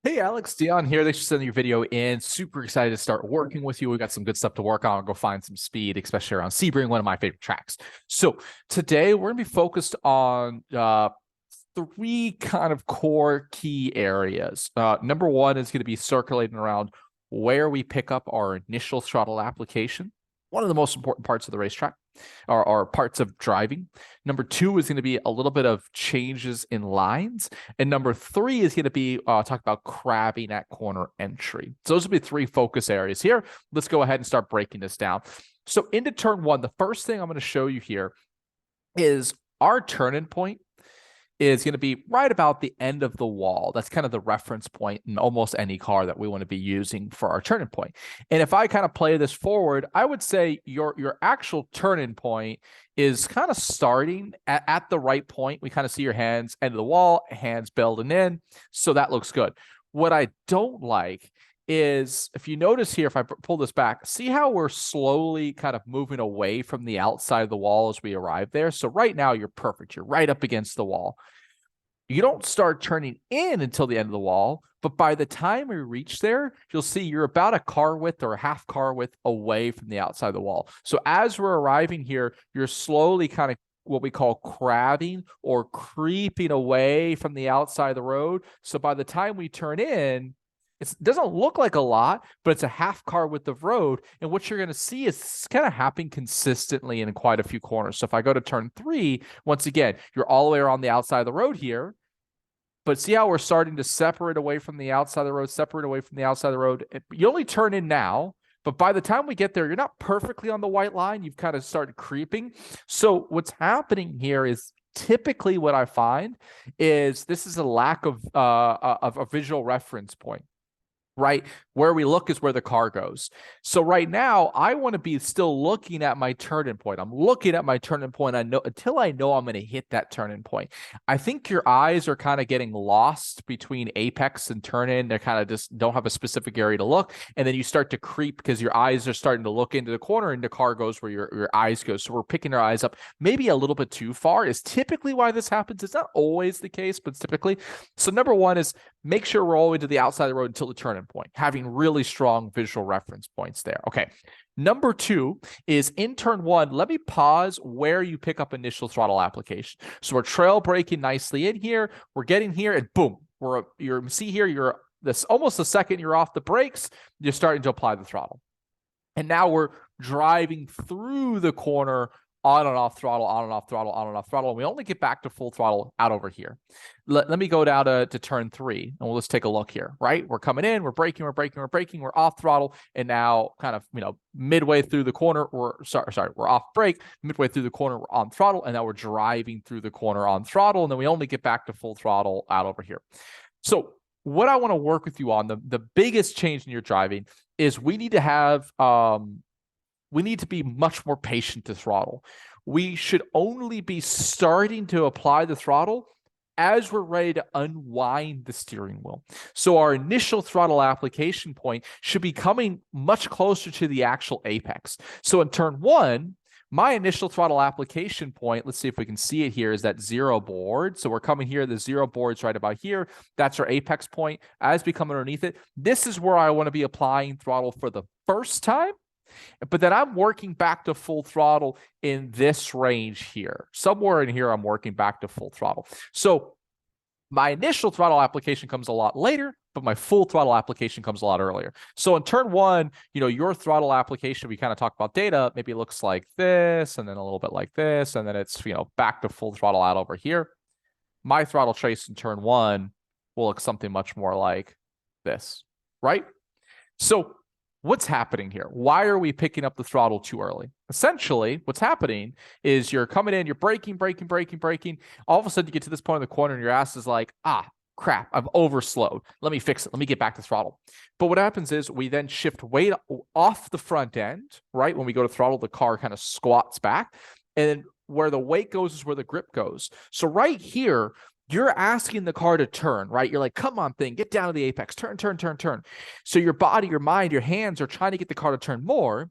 Hey Alex, Dion here. Thanks for sending your video in. Super excited to start working with you. We got some good stuff to work on. I'll go find some speed, especially around Sebring, one of my favorite tracks. So today we're going to be focused on three kind of core key areas. Number one is going to be circulating around where we pick up our initial throttle application. One of the most important parts of the racetrack or parts of driving. Number two is going to be a little bit of changes in lines. And number three is going to be talk about crabbing at corner entry. So those will be three focus areas here. Let's go ahead and start breaking this down. So into turn one, the first thing I'm going to show you here is our turn-in point is going to be right about the end of the wall. That's kind of the reference point in almost any car that we want to be using for our turn-in point. And if I kind of play this forward, I would say your actual turn-in point is kind of starting at the right point. We kind of see your hands end of the wall, hands building in. So that looks good. What I don't like is, if you notice here, if I pull this back, see how we're slowly kind of moving away from the outside of the wall as we arrive there. So right now you're perfect. You're right up against the wall. You don't start turning in until the end of the wall, but by the time we reach there, you'll see you're about a car width or a half car width away from the outside of the wall. So as we're arriving here, you're slowly kind of what we call crabbing or creeping away from the outside of the road. So by the time we turn in, it doesn't look like a lot, but it's a half car width of road. And what you're going to see is it's kind of happening consistently in quite a few corners. So if I go to turn three, once again, you're all the way around the outside of the road here. But see how we're starting to separate away from the outside of the road, separate away from the outside of the road. You only turn in now, but by the time we get there, you're not perfectly on the white line. You've kind of started creeping. So what's happening here is typically what I find is this is a lack of a visual reference point. Right where we look is where the car goes. So right now I want to be still looking at my turn-in point. I'm looking at my turn-in point. I know until I know I'm going to hit that turn-in point. I think your eyes are kind of getting lost between apex and turn-in. They kind of just don't have a specific area to look, and then you start to creep because your eyes are starting to look into the corner, and the car goes where your eyes go. So we're picking our eyes up maybe a little bit too far. Is typically why this happens. It's not always the case, but it's typically. So number one is make sure we're all the way to the outside of the road until the turn-in point, having really strong visual reference points there. Okay. Number two is in turn one, let me pause where you pick up initial throttle application. So we're trail braking nicely in here. We're getting here and boom, you see here, you're this almost the second you're off the brakes, you're starting to apply the throttle. And now we're driving through the corner, on and off throttle, on and off throttle, on and off throttle. And we only get back to full throttle out over here. Let me go down to turn three, and we'll just take a look here, right? We're coming in, we're braking, we're off throttle, and now kind of, midway through the corner, we're off brake, midway through the corner, we're on throttle, and now we're driving through the corner on throttle, and then we only get back to full throttle out over here. So what I want to work with you on, the biggest change in your driving is we need to have we need to be much more patient to throttle. We should only be starting to apply the throttle as we're ready to unwind the steering wheel. So our initial throttle application point should be coming much closer to the actual apex. So in turn one, my initial throttle application point, let's see if we can see it here, is that zero board. So we're coming here, the zero board's right about here. That's our apex point. As we come underneath it, this is where I want to be applying throttle for the first time. But then I'm working back to full throttle in this range here. Somewhere in here, I'm working back to full throttle. So my initial throttle application comes a lot later, but my full throttle application comes a lot earlier. So in turn one, your throttle application, we kind of talk about data, maybe it looks like this, and then a little bit like this, and then it's, back to full throttle out over here. My throttle trace in turn one will look something much more like this, right? So what's happening here? Why are we picking up the throttle too early? Essentially, what's happening is you're coming in, you're braking. All of a sudden, you get to this point in the corner, and your ass is like, crap, I've overslowed. Let me fix it. Let me get back to throttle. But what happens is we then shift weight off the front end, right? When we go to throttle, the car kind of squats back. And then where the weight goes is where the grip goes. So right here, you're asking the car to turn, right? You're like, come on, thing, get down to the apex, turn. So your body, your mind, your hands are trying to get the car to turn more,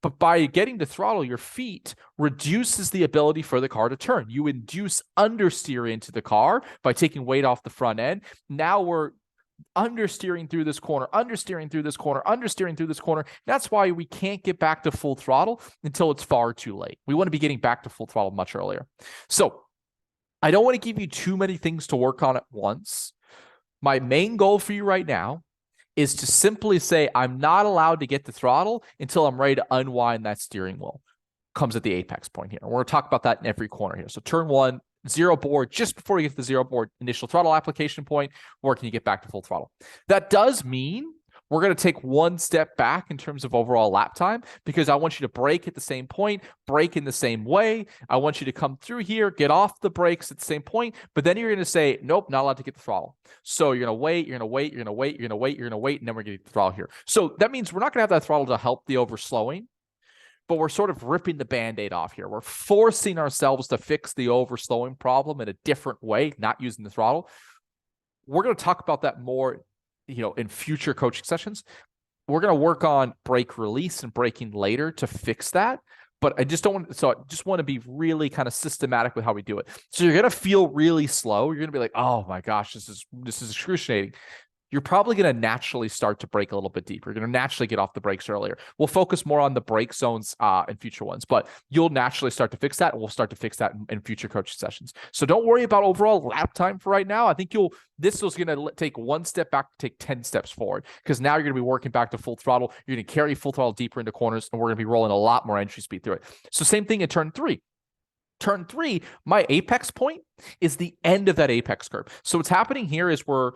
but by getting to throttle, your feet reduces the ability for the car to turn. You induce understeer into the car by taking weight off the front end. Now we're understeering through this corner, understeering through this corner, understeering through this corner. That's why we can't get back to full throttle until it's far too late. We want to be getting back to full throttle much earlier. So I don't want to give you too many things to work on at once. My main goal for you right now is to simply say, I'm not allowed to get the throttle until I'm ready to unwind that steering wheel. Comes at the apex point here. We're going to talk about that in every corner here. So turn one, zero board, just before you get to the zero board, initial throttle application point, where can you get back to full throttle? That does mean we're going to take one step back in terms of overall lap time, because I want you to brake at the same point, brake in the same way. I want you to come through here, get off the brakes at the same point, but then you're going to say, nope, not allowed to get the throttle. So you're going to wait, you're going to wait, you're going to wait, you're going to wait, you're going to wait, and then we're going to get the throttle here. So that means we're not going to have that throttle to help the overslowing, but we're sort of ripping the Band-Aid off here. We're forcing ourselves to fix the overslowing problem in a different way, not using the throttle. We're going to talk about that more, in future coaching sessions. We're going to work on brake release and braking later to fix that. But I just want to be really kind of systematic with how we do it. So you're going to feel really slow. You're going to be like, oh my gosh, this is excruciating. You're probably going to naturally start to brake a little bit deeper. You're going to naturally get off the brakes earlier. We'll focus more on the brake zones in future ones, but you'll naturally start to fix that, and we'll start to fix that in future coaching sessions. So don't worry about overall lap time for right now. I think this is going to take one step back to take 10 steps forward, because now you're going to be working back to full throttle. You're going to carry full throttle deeper into corners, and we're going to be rolling a lot more entry speed through it. So same thing in turn three. Turn three, my apex point is the end of that apex curve. So what's happening here is we're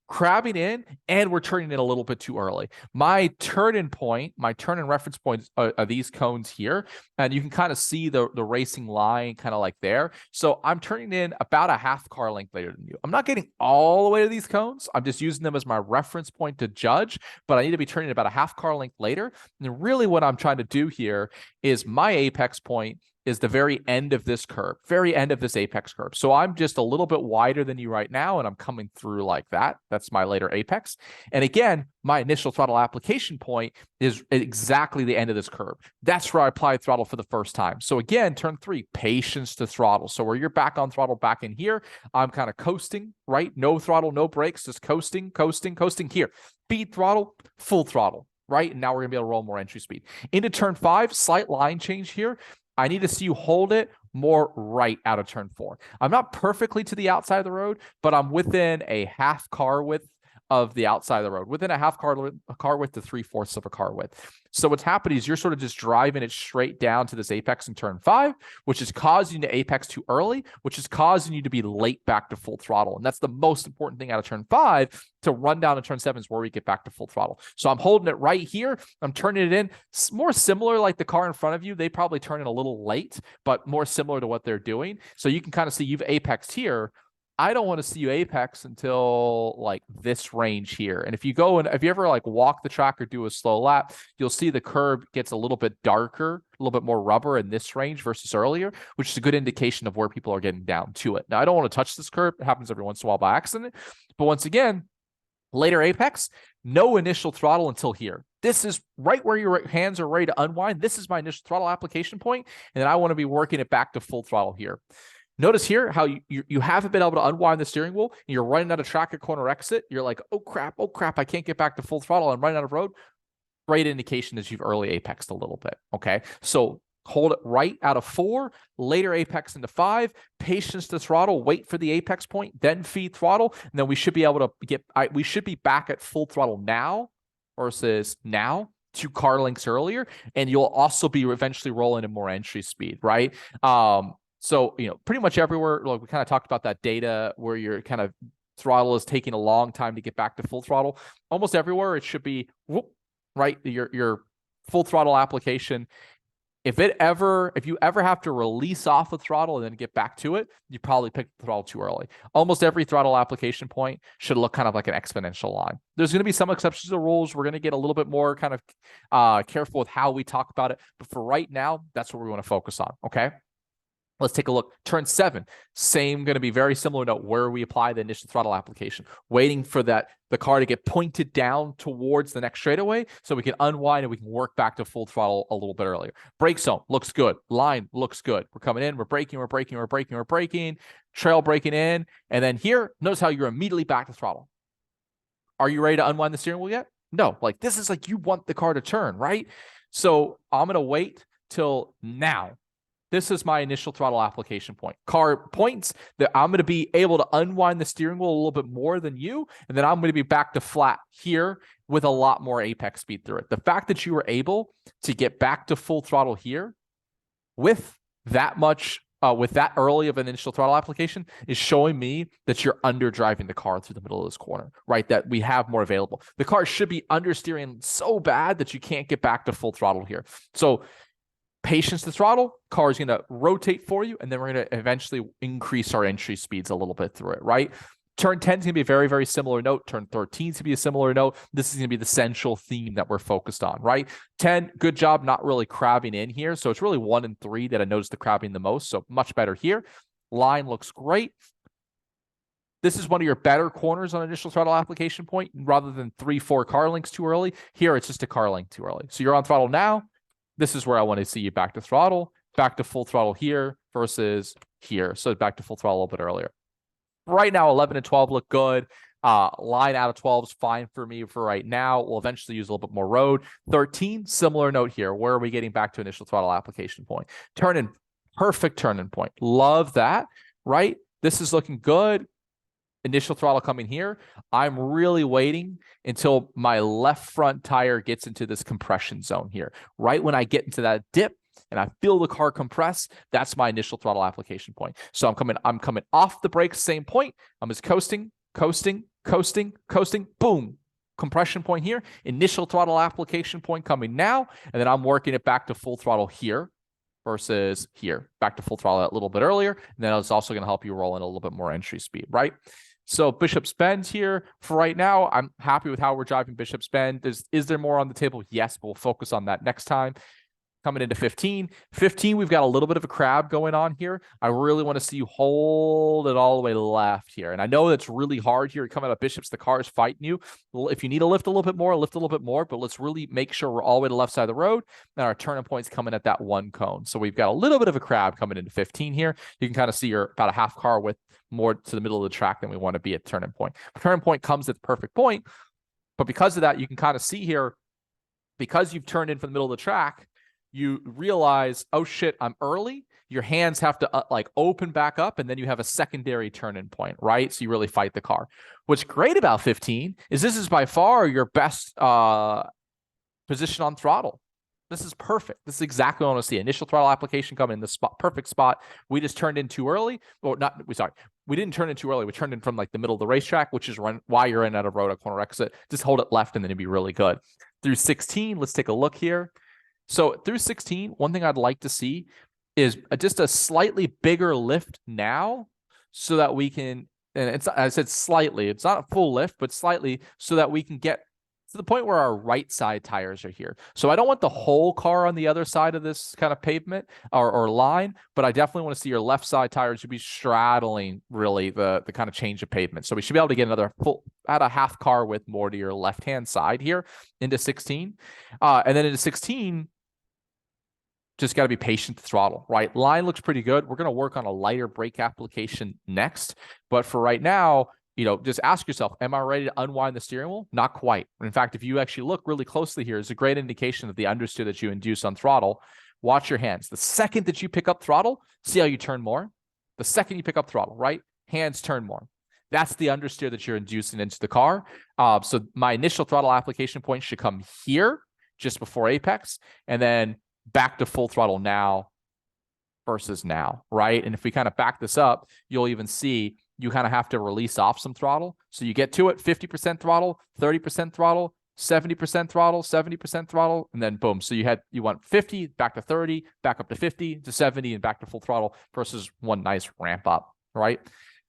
crabbing in and we're turning in a little bit too early. My turn-in reference point are these cones here, and you can kind of see the racing line kind of like there. So I'm turning in about a half car length later than you. I'm not getting all the way to these cones. I'm just using them as my reference point to judge, but I need to be turning about a half car length later. And really what I'm trying to do here is my apex point is the very end of this curve, very end of this apex curve. So I'm just a little bit wider than you right now, and I'm coming through like that. That's my later apex. And again, my initial throttle application point is exactly the end of this curve. That's where I apply throttle for the first time. So again, turn three, patience to throttle. So where you're back on throttle back in here, I'm kind of coasting, right? No throttle, no brakes, just coasting, coasting, coasting here. Speed throttle, full throttle, right? And now we're gonna be able to roll more entry speed. Into turn five, slight line change here. I need to see you hold it more right out of turn four. I'm not perfectly to the outside of the road, but I'm within a half car width of the outside of the road, within a half car width to 3/4 of a car width. So what's happening is you're sort of just driving it straight down to this apex in turn five, which is causing you to apex too early, which is causing you to be late back to full throttle. And that's the most important thing out of turn five. To run down to turn seven is where we get back to full throttle. So I'm holding it right here. I'm turning it in more similar like the car in front of you. They probably turn in a little late, but more similar to what they're doing. So you can kind of see you've apexed here. I don't want to see you apex until like this range here. And if you ever like walk the track or do a slow lap, you'll see the curb gets a little bit darker, a little bit more rubber in this range versus earlier, which is a good indication of where people are getting down to it. Now, I don't want to touch this curb. It happens every once in a while by accident. But once again, later apex, no initial throttle until here. This is right where your hands are ready to unwind. This is my initial throttle application point, and then I want to be working it back to full throttle here. Notice here how you haven't been able to unwind the steering wheel, and you're running out of track at corner exit. You're like, oh crap, I can't get back to full throttle. I'm running out of road. Great indication is you've early apexed a little bit, okay? So hold it right out of four, later apex into five, patience to throttle, wait for the apex point, then feed throttle, and then we should be able to we should be back at full throttle now versus now, 2 car lengths earlier, and you'll also be eventually rolling in more entry speed, right? So, pretty much everywhere, like we kind of talked about that data where your kind of throttle is taking a long time to get back to full throttle. Almost everywhere it should be, right? Your full throttle application. If you ever have to release off the throttle and then get back to it, you probably picked the throttle too early. Almost every throttle application point should look kind of like an exponential line. There's going to be some exceptions to the rules. We're going to get a little bit more kind of careful with how we talk about it. But for right now, that's what we want to focus on, okay? Let's take a look. Turn 7, same, going to be very similar to where we apply the initial throttle application. Waiting for the car to get pointed down towards the next straightaway so we can unwind and we can work back to full throttle a little bit earlier. Brake zone looks good. Line looks good. We're coming in. We're braking. Trail braking in. And then here, notice how you're immediately back to throttle. Are you ready to unwind the steering wheel yet? No, like this is like you want the car to turn, right? So I'm going to wait till now. This is my initial throttle application point. Car points that I'm going to be able to unwind the steering wheel a little bit more than you, and then I'm going to be back to flat here with a lot more apex speed through it. The fact that you were able to get back to full throttle here with that much, with that early of an initial throttle application is showing me that you're underdriving the car through the middle of this corner, right? That we have more available. The car should be understeering so bad that you can't get back to full throttle here. So patience to throttle, car is going to rotate for you, and then we're going to eventually increase our entry speeds a little bit through it, right? Turn 10 is going to be a very, very similar note. Turn 13 is going to be a similar note. This is going to be the central theme that we're focused on, right? 10, good job not really crabbing in here. So it's really 1 and 3 that I noticed the crabbing the most. So much better here. Line looks great. This is one of your better corners on initial throttle application point rather than 3, 4 car links too early. Here, it's just a car link too early. So you're on throttle now. This is where I want to see you back to throttle, back to full throttle here versus here. So back to full throttle a little bit earlier. Right now, 11 and 12 look good. Line out of 12 is fine for me for right now. We'll eventually use a little bit more road. 13, similar note here. Where are we getting back to initial throttle application point? Turn-in, perfect turn-in point. Love that, right? This is looking good. Initial throttle coming here. I'm really waiting until my left front tire gets into this compression zone here. Right when I get into that dip and I feel the car compress, that's my initial throttle application point. So I'm coming off the brakes, same point. I'm just coasting, boom. Compression point here. Initial throttle application point coming now. And then I'm working it back to full throttle here versus here. Back to full throttle a little bit earlier. And then it's also going to help you roll in a little bit more entry speed, right? So Bishop's Bend here for right now. I'm happy with how we're driving Bishop's Bend. Is there more on the table? Yes, but we'll focus on that next time. Coming into 15. 15, we've got a little bit of a crab going on here. I really want to see you hold it all the way left here. And I know that's really hard here. You're coming out of Bishops, the car is fighting you. If you need to lift a little bit more, lift a little bit more, but let's really make sure we're all the way to the left side of the road. And our turning point's coming at that 1 cone. So we've got a little bit of a crab coming into 15 here. You can kind of see you're about a half car width more to the middle of the track than we want to be at turning point. Turning point comes at the perfect point. But because of that, you can kind of see here, because you've turned in from the middle of the track, you realize, oh shit, I'm early. Your hands have to like open back up, and then you have a secondary turn-in point, right? So you really fight the car. What's great about 15 is this is by far your best position on throttle. This is perfect. This is exactly what I want to see. Initial throttle application coming in the spot, perfect spot. We just turned in too early. Well, we didn't turn in too early. We turned in from like the middle of the racetrack, which is why you're in at a road, a corner exit. Just hold it left, and then it'd be really good. Through 16, let's take a look here. So through 16, one thing I'd like to see is just a slightly bigger lift now so that we can, and I said slightly, it's not a full lift, but slightly so that we can get to the point where our right side tires are here. So I don't want the whole car on the other side of this kind of pavement or line, but I definitely want to see your left side tires to be straddling really the kind of change of pavement. So we should be able to get another full, at a half car width more to your left-hand side here into 16. And then into 16, just got to be patient to throttle, right? Line looks pretty good. We're going to work on a lighter brake application next. But for right now, just ask yourself, am I ready to unwind the steering wheel? Not quite. In fact, if you actually look really closely here, it's a great indication of the understeer that you induce on throttle. Watch your hands. The second that you pick up throttle, see how you turn more? The second you pick up throttle, right? Hands turn more. That's the understeer that you're inducing into the car. So my initial throttle application point should come here just before apex, and then back to full throttle now versus now, right? And if we kind of back this up, you'll even see you kind of have to release off some throttle. So you get to it, 50% throttle, 30% throttle, 70% throttle, 70% throttle, and then boom. So you went 50, back to 30, back up to 50, to 70, and back to full throttle versus one nice ramp up, right?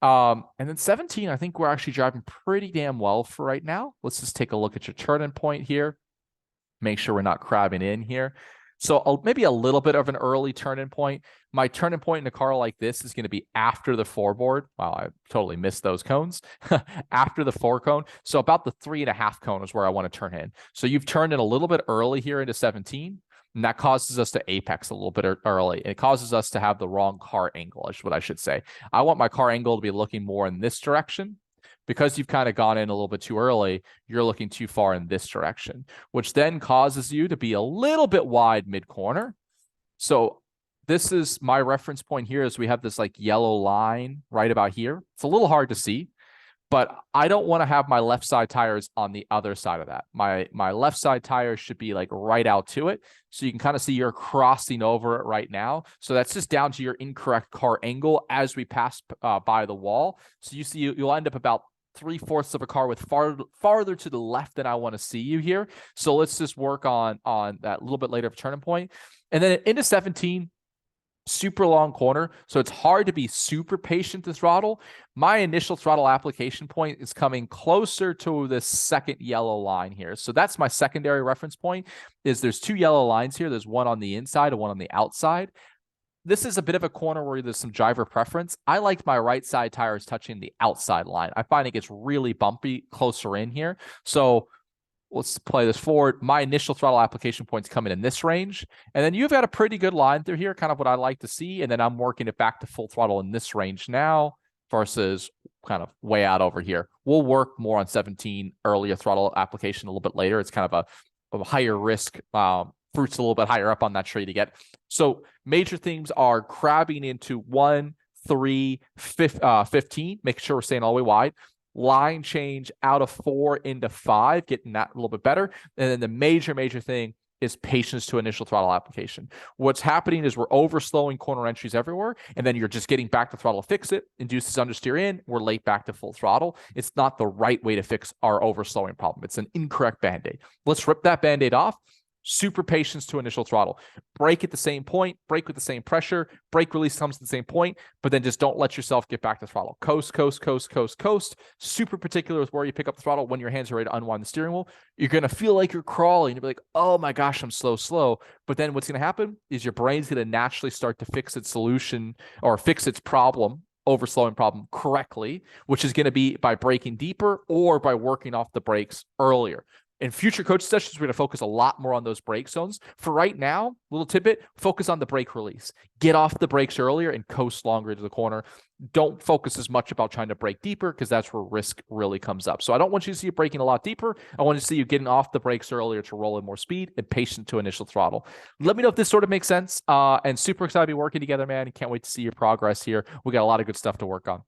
And then 17, I think we're actually driving pretty damn well for right now. Let's just take a look at your turn-in point here. Make sure we're not crabbing in here. So maybe a little bit of an early turn-in point. My turn-in point in a car like this is going to be after the 4-board. Wow, I totally missed those cones. After the 4 cone. So about the 3.5 cone is where I want to turn in. So you've turned in a little bit early here into 17. And that causes us to apex a little bit early. It causes us to have the wrong car angle, is what I should say. I want my car angle to be looking more in this direction. because you've kind of gone in a little bit too early, you're looking too far in this direction, which then causes you to be a little bit wide mid-corner. So this is my reference point here is we have this like yellow line right about here. It's a little hard to see, but I don't want to have my left side tires on the other side of that. My left side tire should be like right out to it. So you can kind of see you're crossing over it right now. So that's just down to your incorrect car angle as we pass by the wall. So you see you'll end up about 3/4 of a car with farther to the left than I want to see you here. So let's just work on that a little bit later of turning point. And then into 17, super long corner, so it's hard to be super patient to throttle. My initial throttle application point is coming closer to the second yellow line here. So that's my secondary reference point, is there's two yellow lines here. There's one on the inside and one on the outside. This is a bit of a corner where there's some driver preference. I like my right side tires touching the outside line. I find it gets really bumpy closer in here. So let's play this forward. My initial throttle application points coming in this range. And then you've got a pretty good line through here, kind of what I like to see. And then I'm working it back to full throttle in this range now versus kind of way out over here. We'll work more on 17 earlier throttle application a little bit later. It's kind of a higher risk, fruit's a little bit higher up on that tree to get. So major themes are crabbing into 1, 3, 15, make sure we're staying all the way wide. Line change out of 4 into 5, getting that a little bit better. And then the major thing is patience to initial throttle application. What's happening is we're overslowing corner entries everywhere, and then you're just getting back to throttle to fix it, induces understeer in, we're late back to full throttle. It's not the right way to fix our overslowing problem. It's an incorrect Band-Aid. Let's rip that Band-Aid off. Super patience to initial throttle. Brake at the same point, brake with the same pressure, brake release comes to the same point, but then just don't let yourself get back to throttle. Coast, coast, coast, coast, coast. Super particular with where you pick up the throttle when your hands are ready to unwind the steering wheel. You're going to feel like you're crawling. You'll be like, oh my gosh, I'm slow. But then what's going to happen is your brain's going to naturally start to fix its solution or fix its problem, overslowing problem correctly, which is going to be by braking deeper or by working off the brakes earlier. In future coaching sessions, we're going to focus a lot more on those brake zones. For right now, little tidbit, focus on the brake release. Get off the brakes earlier and coast longer into the corner. Don't focus as much about trying to brake deeper because that's where risk really comes up. So I don't want you to see you braking a lot deeper. I want to see you getting off the brakes earlier to roll in more speed and patient to initial throttle. Let me know if this sort of makes sense. And super excited to be working together, man. Can't wait to see your progress here. We got a lot of good stuff to work on.